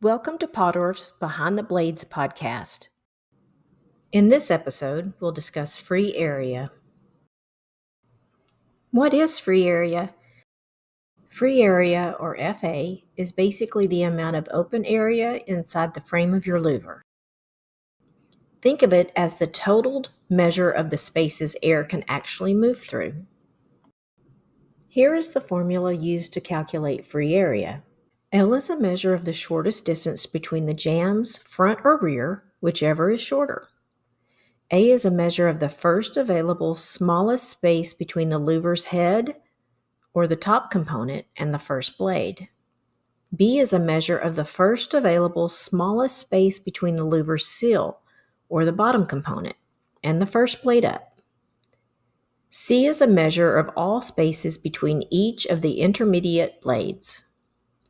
Welcome to Potter's Behind the Blades podcast. In this episode, we'll discuss free area. What is free area? Free area, or FA, is basically the amount of open area inside the frame of your louver. Think of it as the totaled measure of the spaces air can actually move through. Here is the formula used to calculate free area. L is a measure of the shortest distance between the jambs, front or rear, whichever is shorter. A is a measure of the first available smallest space between the louver's head, or the top component, and the first blade. B is a measure of the first available smallest space between the louver's seal, or the bottom component, and the first blade up. C is a measure of all spaces between each of the intermediate blades.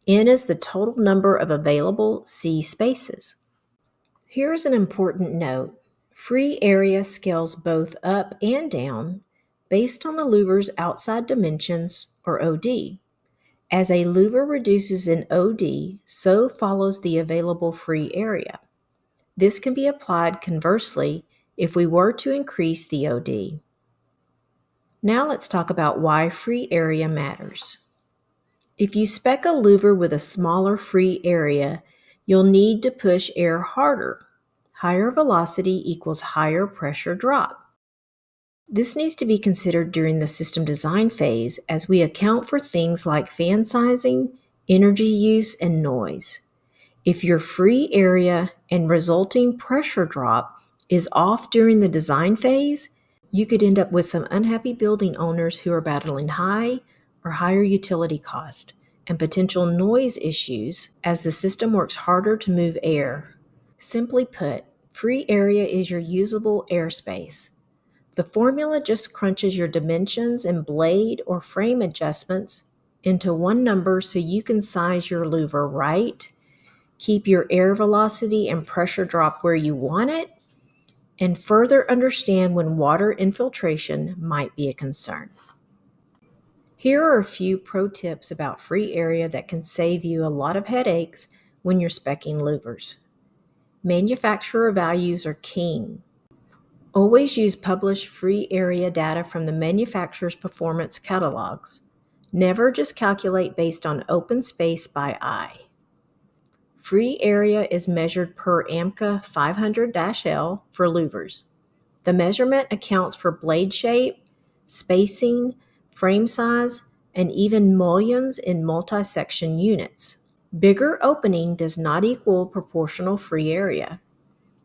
N is the total number of available C spaces. Here is an important note. Free area scales both up and down based on the louver's outside dimensions, or OD. As a louver reduces in OD, so follows the available free area. This can be applied conversely if we were to increase the OD. Now let's talk about why free area matters. If you spec a louver with a smaller free area, you'll need to push air harder. Higher velocity equals higher pressure drop. This needs to be considered during the system design phase as we account for things like fan sizing, energy use, and noise. If your free area and resulting pressure drop is off during the design phase, you could end up with some unhappy building owners who are battling high or higher utility cost and potential noise issues as the system works harder to move air. Simply put, free area is your usable airspace. The formula just crunches your dimensions and blade or frame adjustments into one number so you can size your louver right, keep your air velocity and pressure drop where you want it, and further understand when water infiltration might be a concern. Here are a few pro tips about free area that can save you a lot of headaches when you're speccing louvers. Manufacturer values are king. Always use published free area data from the manufacturer's performance catalogs. Never just calculate based on open space by eye. Free area is measured per AMCA 500-L for louvers. The measurement accounts for blade shape, spacing, frame size, and even mullions in multi-section units. Bigger opening does not equal proportional free area.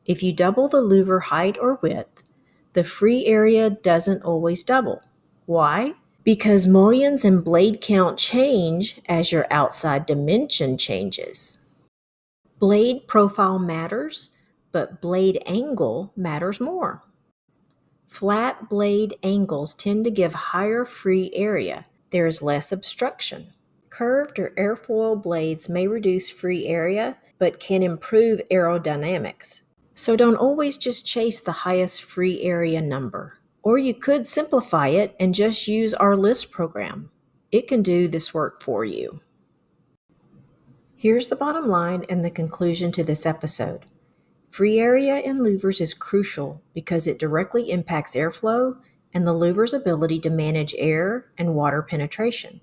If you double the louver height or width, the free area doesn't always double. Why? Because mullions and blade count change as your outside dimension changes. Blade profile matters, but blade angle matters more. Flat blade angles tend to give higher free area. There is less obstruction. Curved or airfoil blades may reduce free area, but can improve aerodynamics. So don't always just chase the highest free area number. Or you could simplify it and just use our list program. It can do this work for you. Here's the bottom line and the conclusion to this episode. Free area in louvers is crucial because it directly impacts airflow and the louver's ability to manage air and water penetration.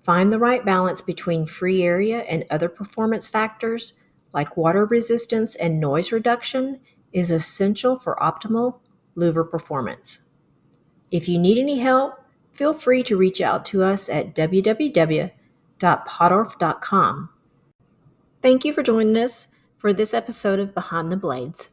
Find the right balance between free area and other performance factors like water resistance and noise reduction is essential for optimal louver performance. If you need any help, feel free to reach out to us at www.pottorf.com. Thank you for joining us for this episode of Behind the Blades.